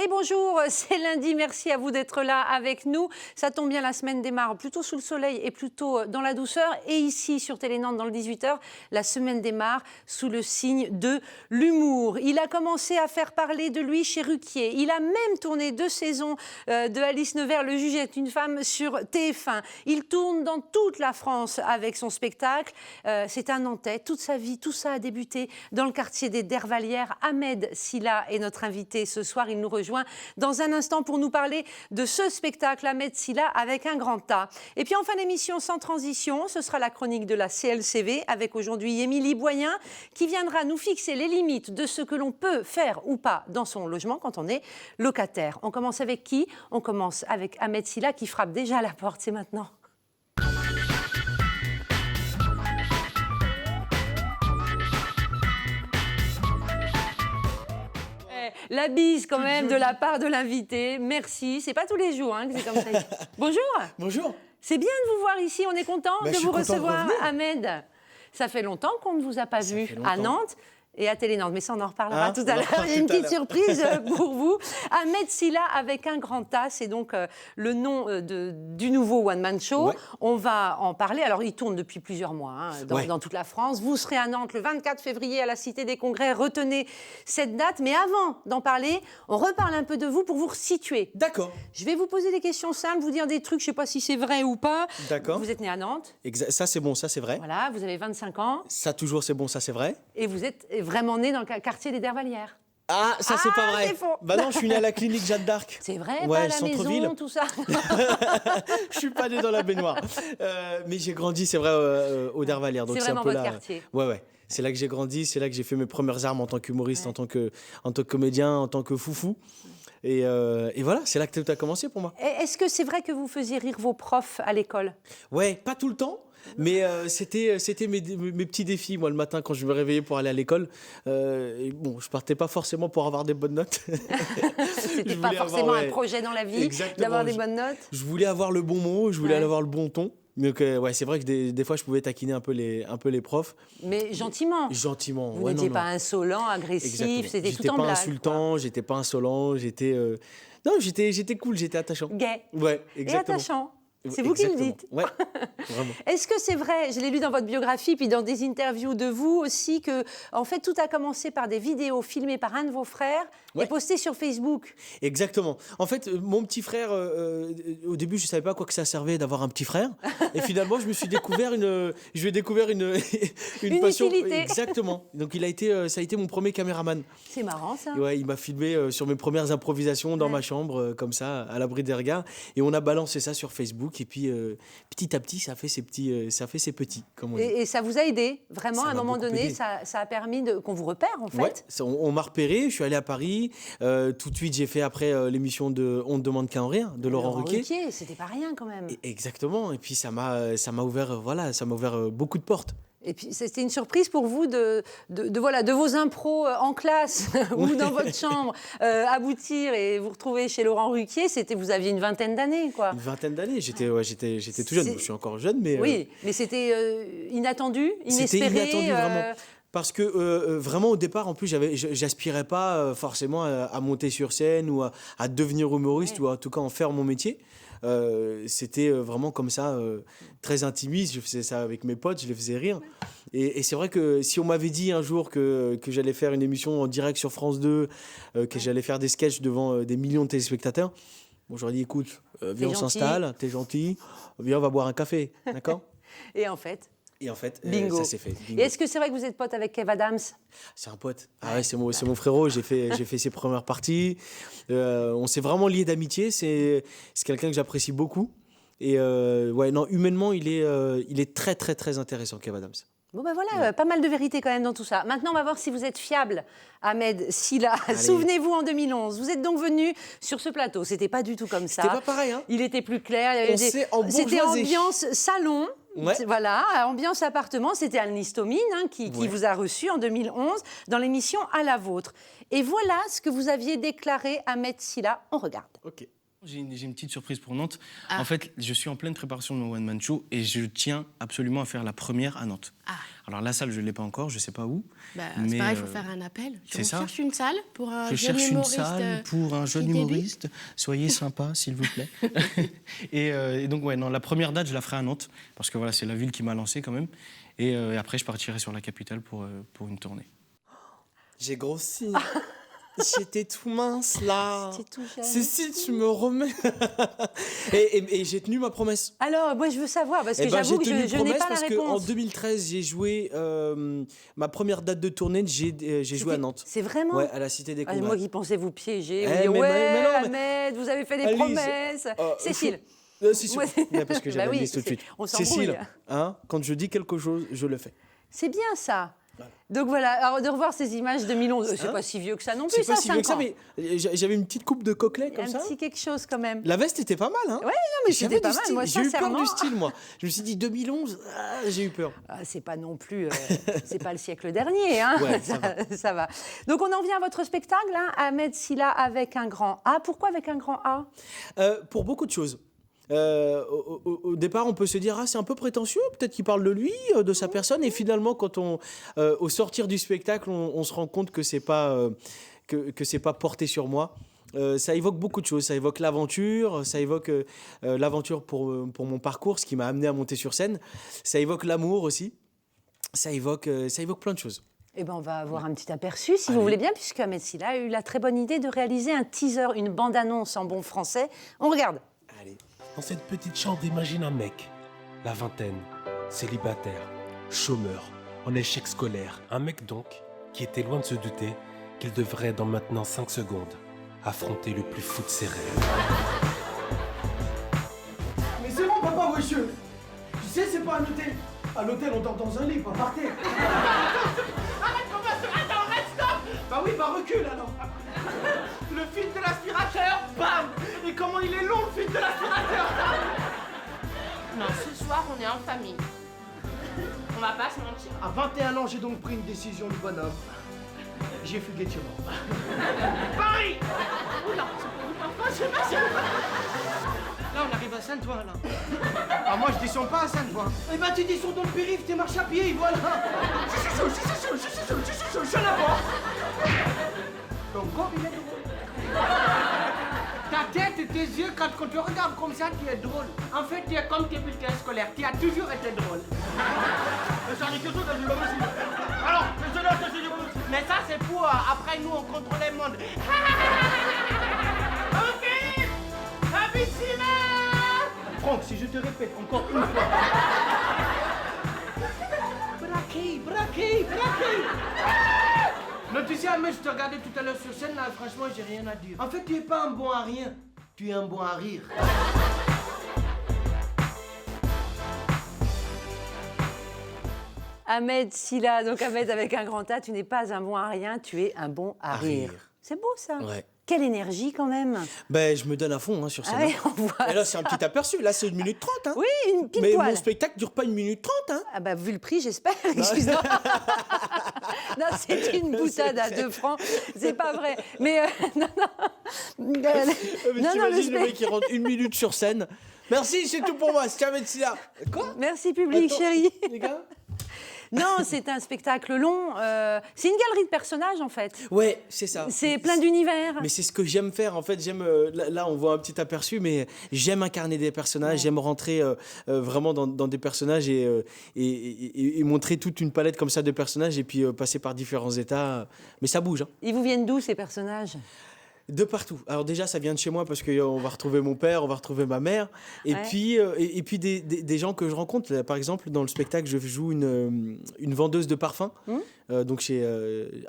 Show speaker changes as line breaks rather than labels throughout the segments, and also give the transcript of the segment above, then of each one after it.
Et bonjour, c'est lundi, merci à vous d'être là avec nous. Ça tombe bien, la semaine démarre plutôt sous le soleil et plutôt dans la douceur. Et ici, sur Télé-Nantes, dans le 18h, la semaine démarre sous le signe de l'humour. Il a commencé à faire parler de lui chez Ruquier. Il a même tourné 2 saisons de Alice Nevers, Le juge est une femme, sur TF1. Il tourne dans toute la France avec son spectacle. C'est un Nantais, toute sa vie, tout ça a débuté dans le quartier des Dervalières. Ahmed Silla est notre invité ce soir. Il nous rejoint dans un instant pour nous parler de ce spectacle, Ahmed Silla avec un grand A. Et puis en fin d'émission, sans transition, ce sera la chronique de la CLCV avec aujourd'hui Émilie Boyen qui viendra nous fixer les limites de ce que l'on peut faire ou pas dans son logement quand on est locataire. On commence avec qui? On commence avec Ahmed Silla qui frappe déjà à la porte, c'est maintenant. La bise quand même de la part de l'invité. Merci. C'est pas tous les jours que c'est comme ça. Bonjour.
Bonjour.
C'est bien de vous voir ici. On est content de vous recevoir,
de
Ahmed. Ça fait longtemps qu'on ne vous a pas vu à Nantes et à Télé-Nantes. Mais ça, on en reparlera tout à l'heure. Il y a une petite surprise pour vous. Ahmed Silla avec un grand A, c'est donc le nom du nouveau One Man Show. Ouais. On va en parler. Alors, il tourne depuis plusieurs mois dans toute la France. Vous serez à Nantes le 24 février à la Cité des Congrès. Retenez cette date. Mais avant d'en parler, on reparle un peu de vous pour vous resituer.
D'accord.
Je vais vous poser des questions simples, vous dire des trucs, je ne sais pas si c'est vrai ou pas.
D'accord.
Vous êtes né à Nantes.
Ça, c'est bon, ça, c'est vrai.
Voilà, vous avez 25 ans.
Ça, toujours, c'est bon, ça, c'est vrai.
Et vous êtes vraiment né dans le quartier des Dervalières.
Ah, ça, c'est pas vrai.
C'est faux.
Bah non, je suis né à la clinique Jeanne d'Arc.
C'est vrai,
ouais,
pas à la maison, tout ça.
Je suis pas né dans la baignoire. Mais j'ai grandi, c'est vrai, au Dervalières.
C'est vraiment votre quartier.
Ouais. C'est là que j'ai grandi, c'est là que j'ai fait mes premières armes en tant qu'humoriste, en tant que comédien, en tant que foufou. Et voilà, c'est là que tout a commencé pour moi.
Est-ce que c'est vrai que vous faisiez rire vos profs à l'école?
Ouais, pas tout le temps. Mais c'était mes petits défis, moi, le matin, quand je me réveillais pour aller à l'école. Bon, je partais pas forcément pour avoir des bonnes notes.
C'était pas forcément un projet dans la vie d'avoir des bonnes notes.
Je voulais avoir le bon mot, je voulais avoir le bon ton. Donc, ouais, c'est vrai que des fois, je pouvais taquiner un peu les profs.
Mais gentiment.
Gentiment.
Vous n'étiez pas insolent, agressif, c'était tout en blague.
J'étais pas insultant, j'étais pas insolent, j'étais... Non, j'étais cool, j'étais attachant.
Gay.
Ouais, exactement.
Et attachant. C'est vous qui le dites.
Ouais, vraiment.
Est-ce que c'est vrai, je l'ai lu dans votre biographie, puis dans des interviews de vous aussi, que en fait tout a commencé par des vidéos filmées par un de vos frères et postées sur Facebook?
Exactement. En fait, mon petit frère, au début, je savais pas à quoi que ça servait d'avoir un petit frère. Et finalement, je lui ai découvert une passion.
Utilité.
Exactement. Donc, ça a été mon premier caméraman.
C'est marrant, ça.
Ouais, il m'a filmé sur mes premières improvisations dans ma chambre, comme ça, à l'abri des regards. Et on a balancé ça sur Facebook. Et puis, petit à petit, ça fait ses petits, comme on dit.
Et ça vous a aidé, vraiment, à un moment donné, ça a permis qu'on vous repère, en fait.
Ouais, on m'a repéré, je suis allé à Paris. Tout de suite, j'ai fait après l'émission de On ne demande qu'à en rire, de Laurent Ruquier.
C'était pas rien, quand même.
Exactement. Et puis, ça m'a ouvert beaucoup de portes.
Et puis, c'était une surprise pour vous de vos impros en classe ou dans votre chambre aboutir et vous retrouver chez Laurent Ruquier. Vous aviez une vingtaine d'années, quoi.
Une vingtaine d'années. J'étais tout jeune. Je suis encore jeune, mais...
Oui, mais c'était inattendu, inespéré.
C'était inattendu, vraiment. Parce que vraiment, au départ, en plus, j'aspirais pas forcément à monter sur scène ou à devenir humoriste ou en tout cas en faire mon métier. C'était vraiment comme ça, très intimiste. Je faisais ça avec mes potes, je les faisais rire. Et c'est vrai que si on m'avait dit un jour que j'allais faire une émission en direct sur France 2, que j'allais faire des sketchs devant des millions de téléspectateurs, bon, j'aurais dit, écoute, viens, on s'installe, t'es gentil, viens, on va boire un café, d'accord?
Et en fait,
ça s'est fait.
Et est-ce que c'est vrai que vous êtes pote avec Kev Adams?
C'est un pote. Ah ouais, c'est mon frérot. J'ai fait ses premières parties. On s'est vraiment liés d'amitié. C'est quelqu'un que j'apprécie beaucoup. Et humainement, il est très, très, très intéressant, Kev Adams.
Bon ben voilà, pas mal de vérité quand même dans tout ça. Maintenant, on va voir si vous êtes fiable, Ahmed Silla. Souvenez-vous, en 2011, vous êtes donc venu sur ce plateau. C'était pas du tout comme ça.
C'était pas pareil, hein.
Il était plus clair. C'était ambiance salon. Ouais. Voilà, ambiance appartement. C'était Anis Tomine qui vous a reçu en 2011 dans l'émission À la vôtre. Et voilà ce que vous aviez déclaré, Ahmed Silla. On regarde.
Ok.
J'ai une petite surprise pour Nantes.
Ah.
En fait, je suis en pleine préparation de mon one-man show et je tiens absolument à faire la première à Nantes.
Ah.
Alors la salle, je ne l'ai pas encore, je ne sais pas où.
Bah,
mais,
c'est pareil, il faut faire un appel.
c'est
On
ça.
cherche une salle pour un
Je
jeune
cherche une
humoriste,
salle pour un jeune
qui débute.
humoriste. Soyez sympa, s'il vous plaît. Et donc, ouais, non, la première date, je la ferai à Nantes, parce que voilà, c'est la ville qui m'a lancé quand même. Et après, je partirai sur la capitale pour une tournée.
J'ai grossi. J'étais tout mince là.
J'étais tout jeune.
Cécile, tu me remets. et j'ai tenu ma promesse.
Alors, moi, je veux savoir, parce que
Eh ben,
j'avoue que
j'ai tenu
je n'ai
promesse
pas la
parce qu'en
réponse.
2013, j'ai joué ma première date de tournée, j'ai joué à Nantes.
C'est vraiment
Ouais, à la Cité des
Ah,
Congrès.
moi qui pensais vous piéger.
Eh,
Vous dites,
mais
ouais,
non, mais-
Ahmed, vous avez fait des
Alice,
promesses. Cécile.
Cécile.
Ouais.
Ouais, parce que j'avais
Bah oui,
dit tout de suite.
on s'embrouille.
Cécile, hein, quand je dis quelque chose, je le fais.
C'est bien ça.
Voilà.
Donc voilà, alors de revoir ces images de 2011, c'est
Hein
pas si vieux que ça non plus,
C'est
ça,
pas si vieux que ça,
5 ans.
mais j'avais une petite coupe de coquelet comme
Un
ça.
petit quelque chose quand même.
La veste était pas mal, hein.
Ouais, non, mais
J'avais
c'était pas
du
mal.
style.
Moi,
J'ai eu peur
sincèrement,
du style, moi. Je me suis dit 2011, j'ai eu peur.
c'est pas non plus, c'est pas le siècle dernier, hein.
Ouais, ça
ça va. Donc on en vient à votre spectacle, hein, Ahmed Silla avec un grand A. Pourquoi avec un grand A?
Pour beaucoup de choses. Au départ, on peut se dire c'est un peu prétentieux, peut-être qu'il parle de lui, de sa personne, et finalement, quand au sortir du spectacle, on se rend compte que c'est pas que c'est pas porté sur moi. Ça évoque beaucoup de choses. Ça évoque l'aventure, ça évoque l'aventure pour mon parcours, ce qui m'a amené à monter sur scène. Ça évoque l'amour aussi. Ça évoque plein de choses.
Eh ben, on va avoir un petit aperçu, si vous voulez bien, puisque Ahmed Silla a eu la très bonne idée de réaliser un teaser, une bande-annonce en bon français. On regarde.
Allez.
Dans cette petite chambre, imagine un mec, la vingtaine, célibataire, chômeur, en échec scolaire. Un mec donc qui était loin de se douter qu'il devrait dans maintenant 5 secondes affronter le plus fou de ses rêves.
Mais c'est bon, papa, wesh. Tu sais, c'est pas un hôtel. À l'hôtel, on dort dans un lit, pas par terre. Arrête, attends, arrête, stop. Bah oui, bah recule alors. Le fil de l'aspirateur, bam. Et comment il est long, le fil de l'aspirateur.
Non, ce soir, on est en famille. On va pas se mentir.
À 21 ans, j'ai donc pris une décision du bonhomme. J'ai fugué de chez moi. Paris. Oula, c'est pas ça. Là, on arrive à Saint-Ouen, là. Ah, moi, je descends pas à Saint-Ouen. Eh ben, tu descends dans le périph', t'es marche à pied, voilà. Je suis chaud, je suis là-bas. Ton corps, il est drôle. Ta tête et tes yeux, quand on te regarde comme ça, tu es drôle. En fait, tu es comme tes bulletins scolaires. Tu as toujours été drôle. Alors, mais ça, c'est pour après nous, on contrôle le monde. Ok. Abissima. Franck, si je te répète encore une fois. Braqué. Non, tu sais, mais je te regardais tout à l'heure sur scène, là, franchement, j'ai rien à dire. En fait, tu es pas un bon à rien, tu es un bon à rire.
Ahmed Silla, donc Ahmed avec un grand A, tu n'es pas un bon à rien, tu es un bon à rire. C'est beau ça.
Ouais.
Quelle énergie quand même.
Ben, je me donne à fond sur scène.
Ah ouais, on voit
Et là,
ça.
c'est un petit aperçu. Là, c'est 1 minute 30. Hein.
Oui, une pile
Mais
poil.
mon spectacle dure pas 1 minute 30. Hein.
Ah bah vu le prix, j'espère. Excuse-moi. Non, c'est une boutade à 2 francs. C'est pas vrai. Mais non.
Mais
Non,
t'imagines le
le
mec qui rentre 1 minute sur scène. Merci, c'est tout pour moi. C'est Ahmed Silla. Quoi?
Merci public,
Attends,
chérie.
Les gars?
Non, c'est un spectacle long. C'est une galerie de personnages en fait.
Ouais, c'est ça.
C'est plein d'univers.
Mais c'est ce que j'aime faire. En fait, j'aime. Là, on voit un petit aperçu, mais j'aime incarner des personnages.
Ouais.
J'aime rentrer vraiment dans des personnages et montrer toute une palette comme ça de personnages et puis passer par différents états. Mais ça bouge. Hein.
Ils vous viennent d'où ces personnages?
De partout. Alors déjà, ça vient de chez moi parce qu'on va retrouver mon père, on va retrouver ma mère. Et
Ouais.
puis, et puis des gens que je rencontre. Là, par exemple, dans le spectacle, je joue une vendeuse de parfums. Donc chez...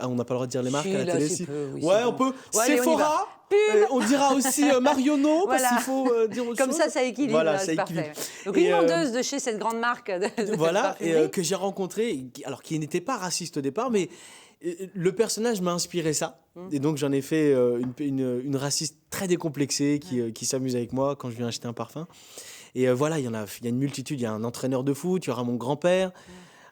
on n'a pas le droit de dire les marques
Si,
à la
là,
télé.
c'est
Si.
peu, oui,
Ouais,
c'est
on
bon.
peut.
Ouais, allez, on y
Sephora.
Pub.
On dira aussi Marionneau parce
Voilà.
qu'il faut dire autre
Comme
chose.
ça équilibre.
Voilà,
là,
ça
c'est
équilibre.
parfait. Donc
Et,
une vendeuse de chez cette grande marque de
Voilà, et
parfumerie.
que j'ai rencontré, alors qui n'était pas raciste au départ, mais le personnage m'a inspiré ça. Et donc j'en ai fait une raciste très décomplexée qui s'amuse avec moi quand je viens acheter un parfum. Et voilà, il y a une multitude. Il y a un entraîneur de foot, il y aura mon grand-père.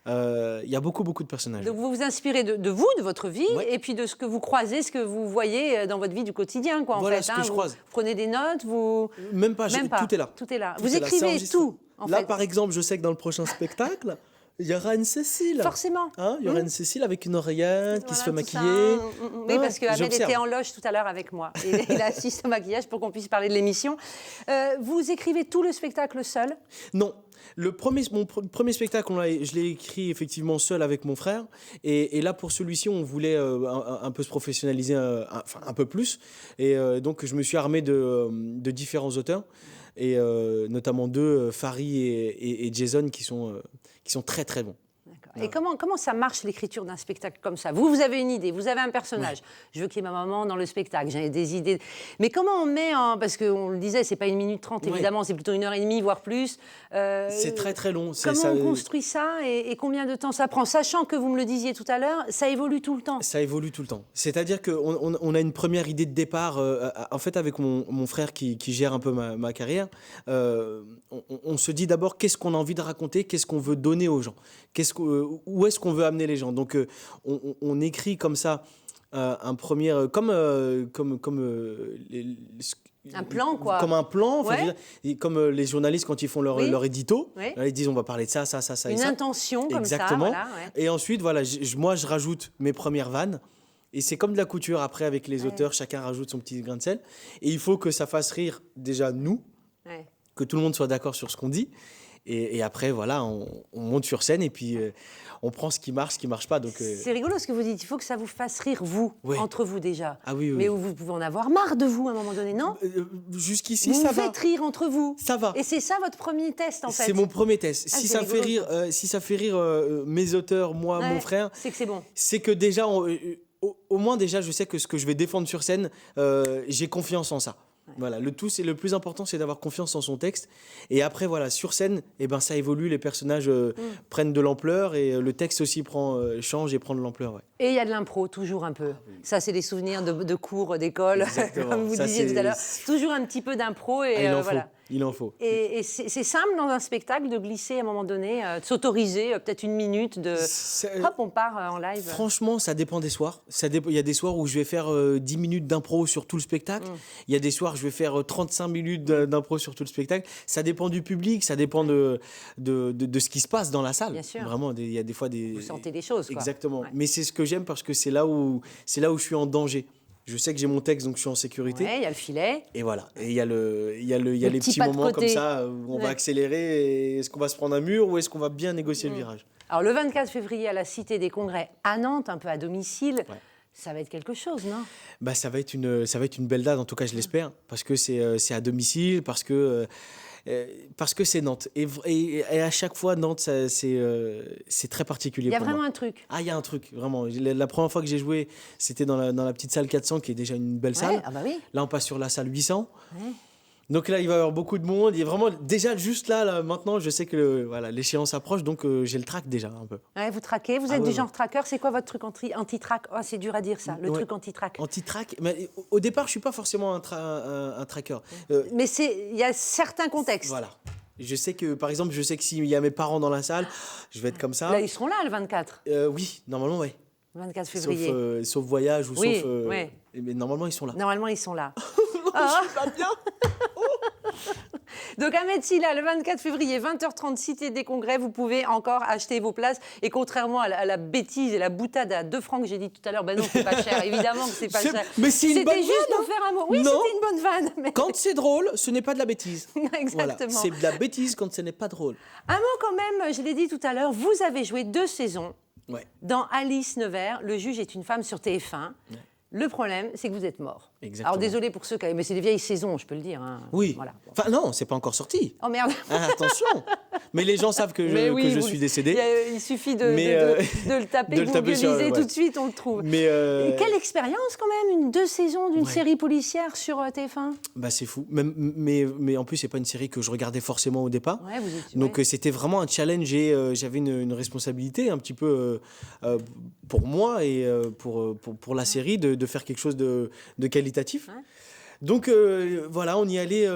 Il y a beaucoup de personnages.
Donc vous vous inspirez de vous, de votre vie,
Ouais.
et puis de ce que vous croisez, ce que vous voyez dans votre vie du quotidien, quoi, en
Voilà
fait.
ce que je
vous
croise.
prenez des notes, vous...
Même pas,
Même pas.
tout est là.
Tout est là.
Tout
Vous
est là, c'est
écrivez
enregistré.
tout, en
Là,
fait.
par exemple, je sais que dans le prochain spectacle, il y aura une Cécile.
Forcément.
Hein, il y aura une Cécile avec une oreillette qui se fait
Voilà, tout ça.
maquiller.
Oui,
Ouais,
parce que Ahmed
j'observe.
était en loge tout à l'heure avec moi. Il assiste au maquillage pour qu'on puisse parler de l'émission. Vous écrivez tout le spectacle seul?
Non. Mon premier spectacle, je l'ai écrit effectivement seul avec mon frère. Et là, pour celui-ci, on voulait un peu se professionnaliser, un peu plus. Et donc, je me suis armé de différents auteurs. Et notamment deux, Farid et Jason, qui sont très, très bons.
Et comment ça marche l'écriture d'un spectacle comme ça? Vous avez une idée, vous avez un personnage. Je veux qu'il y ait ma maman dans le spectacle, j'ai des idées. Mais comment on met en... Parce qu'on le disait, c'est pas 1 minute 30 évidemment, c'est plutôt 1h30, voire plus.
C'est très très long.
Comment on construit ça et combien de temps ça prend? Sachant que vous me le disiez tout à l'heure, ça évolue tout le temps.
Ça évolue tout le temps. C'est-à-dire qu'on a une première idée de départ. En fait, avec mon frère qui gère un peu ma carrière, on se dit d'abord qu'est-ce qu'on a envie de raconter, qu'est-ce qu'on veut donner aux gens, où est-ce qu'on veut amener les gens. Donc, on écrit comme ça un premier...
Un plan, quoi.
Comme un plan, enfin,
Ouais.
je veux dire, et comme les journalistes quand ils font leur,
Oui.
leur édito,
Oui.
là, ils disent on va parler de ça et
Une
ça.
intention comme
Exactement.
ça. Voilà, ouais.
Et ensuite, voilà, moi, je rajoute mes premières vannes. Et c'est comme de la couture après avec les auteurs, chacun rajoute son petit grain de sel. Et il faut que ça fasse rire déjà nous,
Ouais.
que tout le monde soit d'accord sur ce qu'on dit. Et après, voilà, on monte sur scène et puis on prend ce qui marche pas. Donc,
C'est rigolo ce que vous dites. Il faut que ça vous fasse rire, vous,
Ouais.
entre vous déjà.
Ah oui, oui.
Mais vous pouvez en avoir marre de vous à un moment donné, non?
Jusqu'ici,
Vous
ça
vous
va.
faites rire entre vous.
Ça va.
Et c'est ça votre premier test, en fait.
C'est mon premier test.
Ah,
Si
c'est
ça fait
rigolo,
rire, si ça fait rire mes auteurs, moi,
Ouais,
mon frère,
c'est que c'est bon.
c'est que déjà, au moins déjà, je sais que ce que je vais défendre sur scène, j'ai confiance en ça. Voilà, le plus important, c'est d'avoir confiance en son texte. Et après, voilà, sur scène, eh ben, ça évolue, les personnages prennent de l'ampleur et le texte aussi change et prend de l'ampleur. Ouais.
Et il y a de l'impro, toujours un peu. Ça, c'est des souvenirs de cours, d'école,
Exactement.
comme vous
Ça,
disiez
c'est-
tout à l'heure. Toujours un petit peu d'impro et
Ah,
voilà.
il en faut.
Et c'est simple dans un spectacle de glisser à un moment donné, de s'autoriser peut-être 1 minute de... Hop, on part en live.
Franchement, ça dépend des soirs. Il y a des soirs où je vais faire 10 minutes d'impro sur tout le spectacle. Il y a des soirs où je vais faire 35 minutes d'impro sur tout le spectacle. Ça dépend du public, ça dépend de ce qui se passe dans la salle.
Bien sûr.
Vraiment, il y a des fois des...
Vous sentez des choses, quoi.
Exactement.
Ouais.
Mais c'est ce que j'aime parce que c'est là où je suis en danger. Je sais que j'ai mon texte, donc je suis en sécurité.
Ouais, il y a le filet.
Et voilà. Et il y a les
petits
petits
pas de
moments comme
côté.
ça où on va
Ouais.
accélérer. Et est-ce qu'on va se prendre un mur ou est-ce qu'on va bien négocier le virage?
Alors, le 24 février, à la Cité des Congrès, à Nantes, un peu à domicile,
Ouais.
ça va être quelque chose, non?
Bah, ça va être une belle date, en tout cas, je l'espère. Parce que c'est à domicile, parce que c'est Nantes. Et à chaque fois, Nantes, c'est très particulier
Il y a
pour
vraiment
moi.
un truc.
Ah, il y a un truc, vraiment. La première fois que j'ai joué, c'était dans la petite salle 400, qui est déjà une belle
Ouais,
salle.
ah bah oui.
Là, on passe sur la salle 800.
Ouais.
Donc là, il va y avoir beaucoup de monde. Il y a vraiment, déjà, juste là, maintenant, je sais que voilà, l'échéance approche, donc j'ai le trac déjà un peu.
Ouais, vous traquez, vous
Ah
êtes
ouais,
du genre tracker. C'est quoi votre truc anti-track? Oh, c'est dur à dire ça, le
Ouais.
truc anti-track.
Anti-track, mais au départ, je suis pas forcément un tracker.
Mais il y a certains contextes.
Voilà. Je sais que, par exemple, s'il y a mes parents dans la salle, je vais être comme ça.
Là, ils seront là le 24,
Oui, normalement, oui.
24 février.
Sauf voyage ou
Oui,
sauf.
ouais.
Mais normalement, ils sont là.
Normalement, ils sont là. Ah.
Pas bien.
Donc, Ahmed Silla, le 24 février, 20h30, Cité des Congrès, vous pouvez encore acheter vos places. Et contrairement à la bêtise et la boutade à 2 francs que j'ai dit tout à l'heure, ben non, c'est pas cher. Évidemment que c'est pas cher.
Mais c'est une bonne
C'était juste
vanne,
pour faire un mot. Oui,
Non.
c'était une bonne vanne. Mais...
Quand c'est drôle, ce n'est pas de la bêtise.
Exactement.
Voilà. C'est de la bêtise quand ce n'est pas drôle.
Un mot quand même, je l'ai dit tout à l'heure, vous avez joué 2 saisons
Ouais.
dans Alice Nevers, Le juge est une femme sur TF1. Le problème, c'est que vous êtes mort.
Exactement.
Alors désolé pour ceux qui... Mais c'est des vieilles saisons, je peux le dire. Hein.
Oui.
Voilà.
Enfin, non, c'est pas encore sorti.
Oh merde.
Ah, attention. Mais les gens savent que
Mais oui,
je
vous
suis
le-
décédé.
Il suffit de
Mais,
le taper,
de le taper sur-
googliser
ouais.
tout de suite, on le trouve.
Mais
Et quelle expérience quand même, 2 saisons d'une
Ouais.
série policière sur TF1.
bah, c'est fou. Mais en plus, c'est pas une série que je regardais forcément au départ.
Ouais, vous étiez-
Donc
ouais.
c'était vraiment un challenge et j'avais une responsabilité un petit peu pour moi et pour la série de faire quelque chose de qualitatif.
Ouais.
Donc voilà, on y allait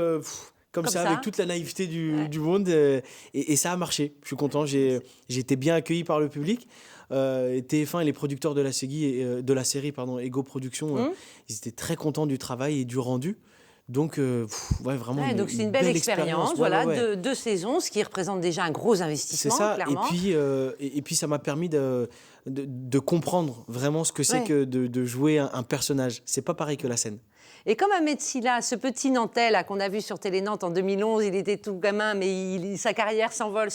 comme
Comme
ça,
ça.
avec toute la naïveté du monde. Et ça a marché. Je suis content. J'ai été bien accueilli par le public. Et TF1 et les producteurs de la série Ego Productions, ils étaient très contents du travail et du rendu. Donc, vraiment.
Ouais, donc c'est une belle expérience,
Ouais,
voilà,
ouais.
deux saisons, ce qui représente déjà un gros
C'est
investissement,
ça.
clairement.
Et puis, ça m'a permis de comprendre vraiment ce que c'est
Ouais.
que de jouer un personnage. C'est pas pareil que la scène.
Et comme Ahmed Silla, ce petit Nantais là qu'on a vu sur Télé Nantes en 2011, il était tout gamin, mais sa carrière s'envole.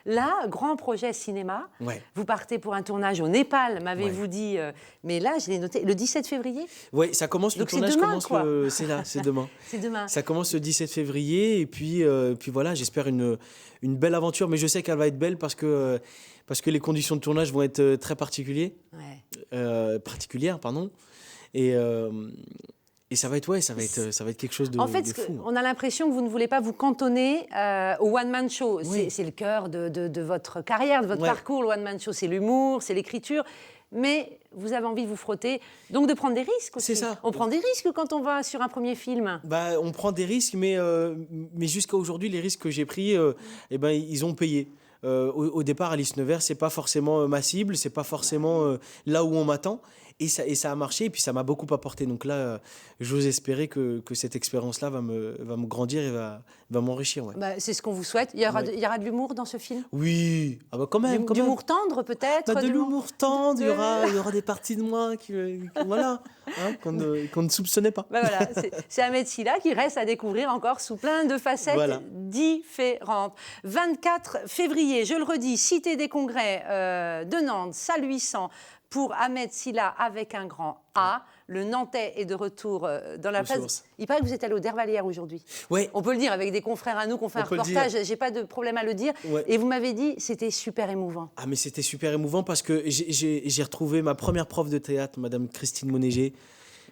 Là, grand projet cinéma.
Ouais.
Vous partez pour un tournage au Népal, m'avez-vous dit. Mais là, je l'ai noté, le 17 février.
Ouais, ça commence. Le
Donc c'est
tournage
demain,
commence.
quoi.
C'est demain.
C'est demain.
Ça commence le 17 février. Et puis voilà, j'espère une belle aventure. Mais je sais qu'elle va être belle parce que les conditions de tournage vont être très particulières. Pardon. Et ça va être quelque chose de
En fait,
de fou.
on a l'impression que vous ne voulez pas vous cantonner au one-man show.
Oui.
C'est le cœur de votre carrière, de votre parcours. Le one-man show, c'est l'humour, c'est l'écriture. Mais vous avez envie de vous frotter, donc de prendre des risques aussi.
C'est ça.
On prend des risques quand on va sur un premier film.
On prend des risques, mais jusqu'à aujourd'hui, les risques que j'ai pris, ils ont payé. Au départ, Alice Nevers, c'est pas forcément ma cible, c'est pas forcément là où on m'attend. Et ça a marché, et puis ça m'a beaucoup apporté. Donc là, j'ose espérer que cette expérience-là va me grandir et va m'enrichir. Ouais.
C'est ce qu'on vous souhaite. Il y aura de l'humour dans ce film.
Oui, quand même.
De l'humour tendre peut-être.
De l'humour tendre, il y aura des parties de moi qu'on ne soupçonnait pas.
Voilà, c'est Ahmed Silla qui reste à découvrir encore sous plein de facettes différentes. 24 février, je le redis, Cité des Congrès de Nantes, salle 800 pour Ahmed Silla avec un grand A. Le Nantais est de retour dans la place.
Sources.
Il paraît que vous êtes allé au Dervalière aujourd'hui.
Ouais.
On peut le dire avec des confrères à nous qu'on fait un
peut le
reportage, j'ai pas de problème à le dire.
Ouais.
Et vous m'avez dit, c'était super émouvant.
Ah, mais c'était super émouvant parce que j'ai retrouvé ma première prof de théâtre, Madame Christine Monéger.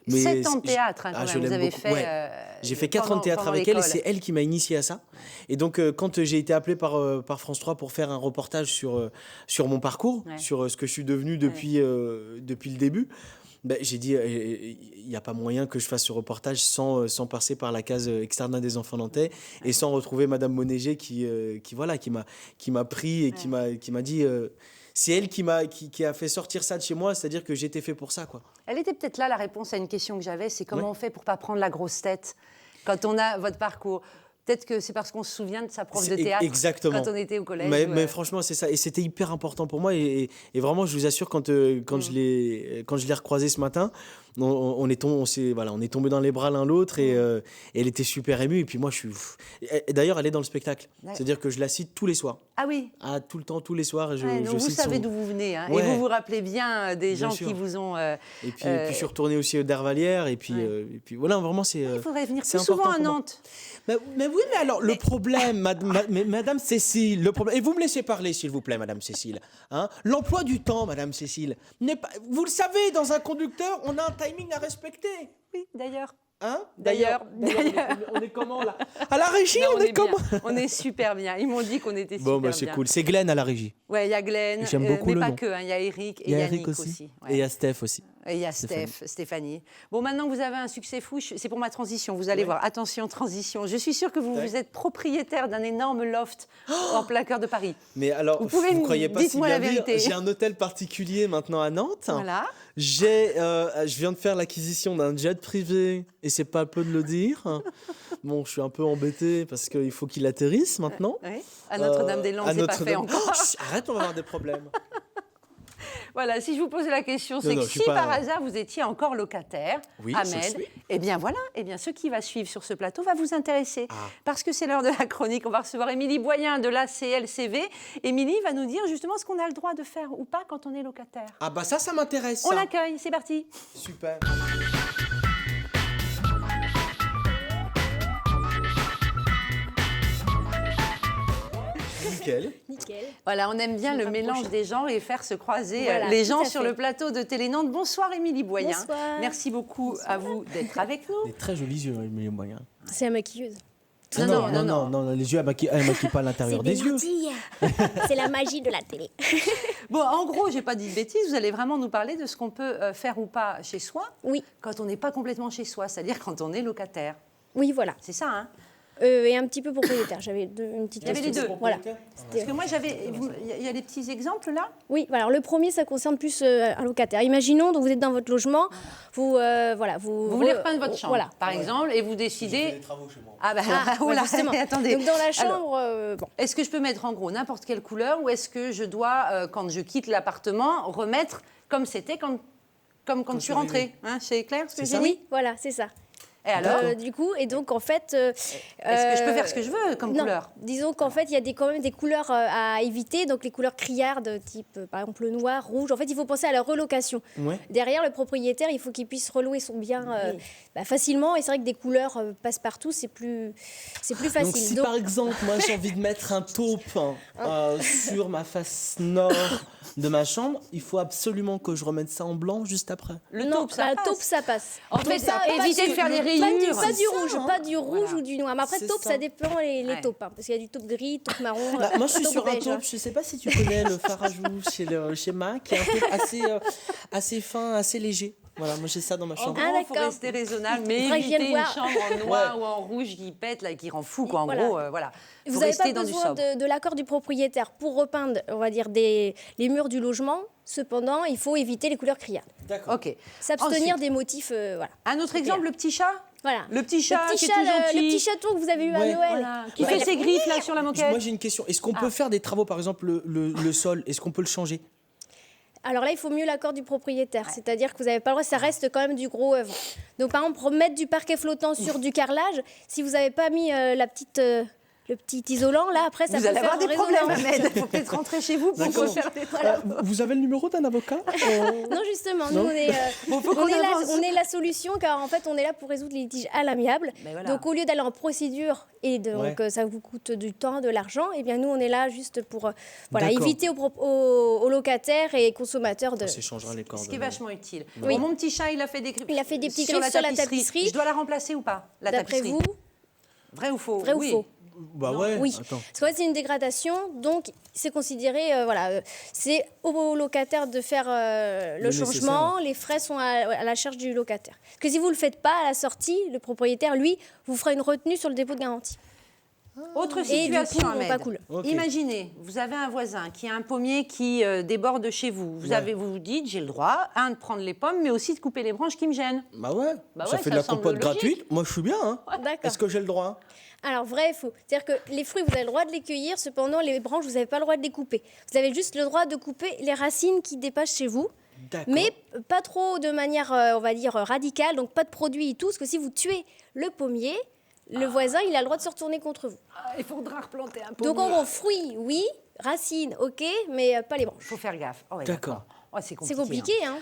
7 ans de théâtre, quand même,
je l'aime
vous avez
beaucoup.
fait.
Ouais. J'ai fait 4 ans de théâtre
pendant
avec elle et
l'école.
c'est elle qui m'a initié à ça. Et donc, quand j'ai été appelé par France 3 pour faire un reportage sur mon parcours, sur ce que je suis devenu depuis le début, j'ai dit, il n'y a pas moyen que je fasse ce reportage sans passer par la case externat des enfants nantais et sans retrouver Madame Monéger qui m'a pris et qui m'a dit... c'est elle qui a fait sortir ça de chez moi, c'est-à-dire que j'étais fait pour ça, quoi.
Elle était peut-être là, la réponse à une question que j'avais, c'est comment on fait pour ne pas prendre la grosse tête quand on a votre parcours. Peut-être que c'est parce qu'on se souvient de sa prof de théâtre
exactement.
quand on était au collège.
Mais franchement, c'est ça. Et c'était hyper important pour moi. Et vraiment, je vous assure, quand je l'ai recroisée ce matin, on est tombé dans les bras l'un l'autre et elle était super émue. Et puis moi, et d'ailleurs, elle est dans le spectacle. C'est-à-dire que je la cite tous les soirs.
Ah oui.
Tout le temps, tous les soirs. Et
Donc vous savez d'où vous venez. Hein,
Ouais.
Et vous vous rappelez bien des
Bien
gens
sûr.
qui vous ont...
Et puis je suis retourné aussi au Dervalière. Et puis voilà, vraiment, c'est.
Il faudrait venir
c'est
plus souvent
important
à
pour moi.
Nantes.
Mais oui, mais alors, le problème, Madame Cécile, le problème, et vous me laissez parler, s'il vous plaît, Madame Cécile, hein, l'emploi du temps, Madame Cécile, n'est pas, vous le savez, dans un conducteur, on a un timing à respecter.
Oui, d'ailleurs.
Hein
D'ailleurs.
On est comment, là? À la régie,
Non,
on est comment?
bien. On est super bien. Ils m'ont dit qu'on était super
Bon,
bien.
c'est cool. C'est Glenn à la régie.
Ouais, il y a Glenn,
J'aime beaucoup
mais
le
pas
nom.
que. Il y a Eric et
Il y a
Yannick
Eric aussi.
ouais.
Et il y a Steph aussi.
Et il y a Stéphanie. Bon, maintenant que vous avez un succès fou, c'est pour ma transition. Vous allez voir. Attention, transition. Je suis sûre que vous êtes propriétaire d'un énorme loft en plein cœur de Paris.
Mais alors,
Vous pouvez
croyez pas si
dites-moi
bien
la
dire,
vérité.
j'ai un hôtel particulier maintenant à Nantes.
Voilà.
Je viens de faire l'acquisition d'un jet privé et c'est pas peu de le dire. Bon, je suis un peu embêté parce qu'il faut qu'il atterrisse maintenant.
Oui. À Notre-Dame-des-Landes, c'est pas fait encore.
Chut, arrête, on va avoir des problèmes.
Voilà, si je vous pose la question, c'est
Non,
que
je
si
suis pas-
par hasard vous étiez encore locataire,
Oui, je
Ahmed,
suis.
eh bien voilà, ce qui va suivre sur ce plateau va vous intéresser. Parce que c'est l'heure de la chronique. On va recevoir Émilie Boyen de l'ACLCV. Émilie va nous dire justement ce qu'on a le droit de faire ou pas quand on est locataire.
Ah bah ça m'intéresse.
On
ça.
l'accueille, c'est parti.
Super. Nickel.
Nickel.
Voilà, on aime bien
Je
le
me
mélange
rapproche.
des genres et faire se croiser
Voilà,
les
tout
gens
à
sur
fait.
le plateau de Télé Nantes. Bonsoir Émilie Boyen.
Bonsoir.
Merci beaucoup à vous d'être avec nous.
Des très jolis yeux, Émilie Boyen.
C'est la maquilleuse.
Non, les yeux, elle maquille pas l'intérieur
C'est
des yeux.
lentilles. C'est la magie de la télé.
Bon, en gros, j'ai pas dit de bêtises. Vous allez vraiment nous parler de ce qu'on peut faire ou pas chez soi
Oui,
quand on n'est pas complètement chez soi, c'est-à-dire quand on est locataire.
oui, voilà.
C'est ça, hein?
et un petit peu propriétaire. J'avais une petite
Il y avait les
astuce.
deux.
Voilà.
Parce que moi, il y a des petits exemples là.
Oui, alors le premier, ça concerne plus un locataire. Imaginons, donc vous êtes dans votre logement, vous
Vous voulez repeindre votre chambre,
voilà.
par exemple, et vous décidez.
des travaux chez moi.
Ah bah
Ouais,
oula,
justement.
attendez.
Donc dans la
Alors,
chambre, bon.
est-ce que je peux mettre en gros n'importe quelle couleur ou est-ce que je dois, quand je quitte l'appartement, remettre comme c'était quand je suis rentrée, hein, c'est clair ce que j'ai dit?
Oui, voilà, c'est ça.
Et alors
Du coup, et donc en fait...
est-ce que je peux faire ce que je veux comme
non,
couleur?
disons qu'en fait, il y a quand même des couleurs à éviter. Donc les couleurs criardes, type par exemple le noir, rouge. En fait, il faut penser à la relocation.
Ouais.
Derrière, le propriétaire, il faut qu'il puisse relouer son bien facilement. Et c'est vrai que des couleurs passe-partout, c'est plus facile.
Donc si par exemple, moi j'ai envie de mettre un taupe sur ma face nord de ma chambre, il faut absolument que je remette ça en blanc juste après.
Le
non,
taupe, ça
la
passe.
taupe, ça passe.
En fait,
ça,
évitez de faire des rayures.
Pas du rouge,
ça, hein.
pas du rouge
Voilà.
ou du noir. Mais après,
C'est
taupe,
ça.
ça dépend les
Ouais.
taupes. Hein, parce qu'il y a du taupe gris, taupe marron.
Bah, moi je suis
taupe
sur un
beige, hein.
taupe, je sais pas si tu connais le Farajou chez Mac, qui est un taupe assez fin, assez léger. Voilà, moi j'ai ça dans ma
En
chambre.
gros,
Ah,
il faut
d'accord.
rester raisonnable, mais
Faudrait que je vienne
éviter une
voir.
chambre en noir ou en rouge qui pète, là, qui rend fou, quoi. En
Voilà.
gros, voilà. Faut
Vous n'avez
rester
pas
dans du
besoin
sobre.
de l'accord du propriétaire pour repeindre, on va dire, les murs du logement. Cependant, il faut éviter les couleurs criardes.
D'accord.
Ok.
S'abstenir
Ensuite,
des motifs, voilà.
un autre exemple, le petit chat.
Voilà.
Le petit chat
le petit
qui
chat,
est tout gentil.
le petit chaton que vous avez eu à
Ouais.
Noël.
Voilà, qui
Ouais.
fait ses griffes là sur la moquette.
Moi j'ai une question. Est-ce qu'on peut faire des travaux, par exemple le sol, est-ce qu'on peut le changer?
Alors là, il faut mieux l'accord du propriétaire. C'est-à-dire que vous n'avez pas le droit, ça reste quand même du gros œuvre. Donc par exemple, remettre du parquet flottant sur du carrelage, si vous n'avez pas mis le petit isolant, là, après, ça
Vous
peut
allez
faire
avoir des
résonance.
problèmes, Ahmed. Il faut peut-être rentrer chez vous pour refaire des travaux.
Vous avez le numéro d'un avocat
Non, justement, nous,
Bon, faut qu'on avance.
on est la solution, car en fait, on est là pour résoudre les litiges à l'amiable.
Mais voilà.
Donc, au lieu d'aller en procédure et donc ça vous coûte du temps, de l'argent, eh bien, nous, on est là juste pour
D'accord.
éviter aux locataires et consommateurs de...
On s'échangera les
Ce
coordonnées.
qui est vachement utile.
Oui.
Bon, mon petit chat, il a fait des griffes.
Il a fait des petits
sur
griffes sur la tapisserie.
Je dois la remplacer ou pas, la
D'après
tapisserie?
vous,
Vrai ou faux?
vrai ou
Oui.
faux?
Bah ouais.
Oui,
Attends.
parce qu'en fait, c'est une dégradation, donc c'est considéré, c'est au locataire de faire le changement, les frais sont à la charge du locataire. Parce que si vous ne le faites pas à la sortie, le propriétaire, lui, vous fera une retenue sur le dépôt de garantie.
Autre
Et du coup,
situation,
non,
Ahmed.
pas cool.
Ok.
Imaginez, vous avez un voisin qui a un pommier qui déborde chez vous. Vous vous dites, j'ai le droit, de prendre les pommes, mais aussi de couper les branches qui me gênent.
Bah ouais.
Bah
ça
ouais,
fait
ça
de la
semble
compote
logique.
gratuite. Moi je suis bien. Hein.
D'accord.
Est-ce que j'ai le droit?
Alors, vrai et faux. C'est-à-dire que les fruits, vous avez le droit de les cueillir, cependant, les branches, vous n'avez pas le droit de les couper. Vous avez juste le droit de couper les racines qui dépassent chez vous,
D'accord.
mais pas trop de manière, on va dire, radicale, donc pas de produits et tout, parce que si vous tuez le pommier, le voisin, il a le droit de se retourner contre vous.
Il faudra replanter un pommier.
Donc, en gros, fruits, oui, racines, ok, mais pas les branches.
Il faut faire gaffe. Oh, ouais,
D'accord.
Oh, c'est compliqué.
C'est compliqué, hein.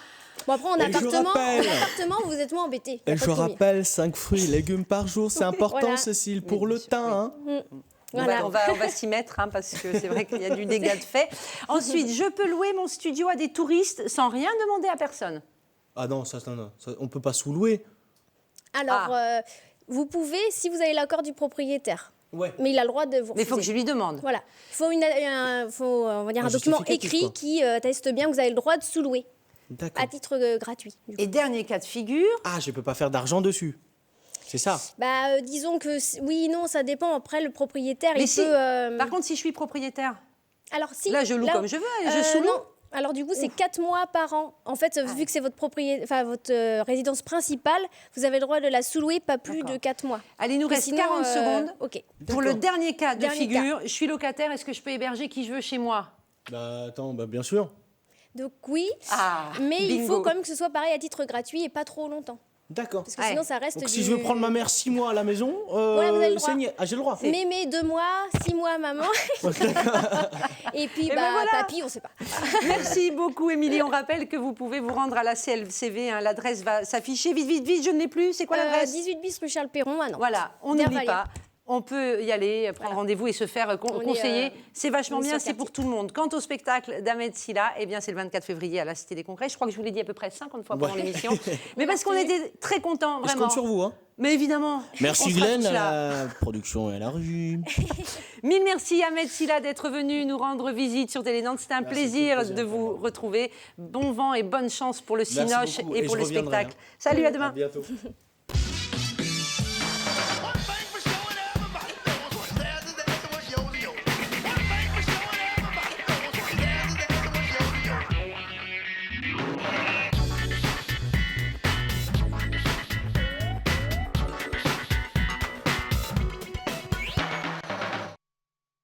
Bon, après, en
Et je rappelle-
appartement, vous êtes moins embêtés. Y a
Et
pas
je
de pommier.
rappelle, 5 fruits et légumes par jour, c'est important
Voilà.
Cécile, pour
Oui,
le
bien sûr,
teint.
oui.
Hein.
Voilà.
On va s'y mettre, hein, parce que c'est vrai qu'il y a du dégât de fait. Ensuite, je peux louer mon studio à des touristes sans rien demander à personne.
Ah non, on peut pas sous-louer.
Alors, vous pouvez, si vous avez l'accord du propriétaire,
Ouais.
mais il a le droit de vous
Mais il faut que
refuser.
je lui demande.
Voilà. Il faut, on va dire
Un
un document
justificatif,
écrit
quoi.
qui atteste bien que vous avez le droit de sous-louer
D'accord.
à titre gratuit. du coup.
Et dernier cas de figure,
Ah, je peux pas faire d'argent dessus. C'est ça.
Bah, disons que oui, non, ça dépend. Après, le propriétaire,
mais
il
si,
peut...
par contre, si je suis propriétaire,
alors, si,
là, je loue comme je veux, je sous-loue.
Non. Alors du coup, c'est 4 mois par an. En fait, vu que c'est votre votre résidence principale, vous avez le droit de la sous-louer pas plus
D'accord.
de 4 mois.
Allez, il nous
Parce
reste
que
40
sinon,
secondes.
Ok.
Pour le dernier cas de
Dernier
figure, je suis locataire, est-ce que je peux héberger qui je veux chez moi?
Bah attends, bah bien sûr.
Donc oui,
Ah,
mais il
bingo.
faut quand même que ce soit pareil à titre gratuit et pas trop longtemps.
D'accord.
Parce que
Ouais.
sinon, ça reste
Donc
du...
si je veux prendre ma mère 6 mois à la maison,
Ouais, vous avez le droit.
ah j'ai le droit.
Mémé, 2 mois, 6 mois, maman. Et puis,
ben voilà.
papy, on sait pas.
Merci beaucoup, Émilie. On rappelle que vous pouvez vous rendre à la CLCV. Hein. L'adresse va s'afficher. Vite, vite, vite, je ne l'ai plus. C'est quoi l'adresse?
18 bis rue Charles Perron, à Nantes.
Voilà, on
Vers
n'oublie
Valère.
pas. On peut y aller, prendre
Voilà.
rendez-vous et se faire
On est,
conseiller. C'est vachement
on est
bien,
sur
c'est pour tout le monde. Quant au spectacle d'Ahmed Silla, eh bien, c'est le 24 février à la Cité des Congrès. Je crois que je vous l'ai dit à peu près 50 fois pendant
Ouais.
l'émission. Mais parce qu'on était très contents,
Je
vraiment.
compte sur vous. Hein.
Mais évidemment.
Merci
on sera
Glenn
tous
à
là.
la production et à la régie.
Mille merci Ahmed Silla d'être venu nous rendre visite sur Télé Nantes. C'était un plaisir de vous retrouver. Bon vent et bonne chance pour le
Merci
Cinoche
beaucoup.
et
Et
pour
je
le
reviendrai,
spectacle. Salut, à demain.
À bientôt.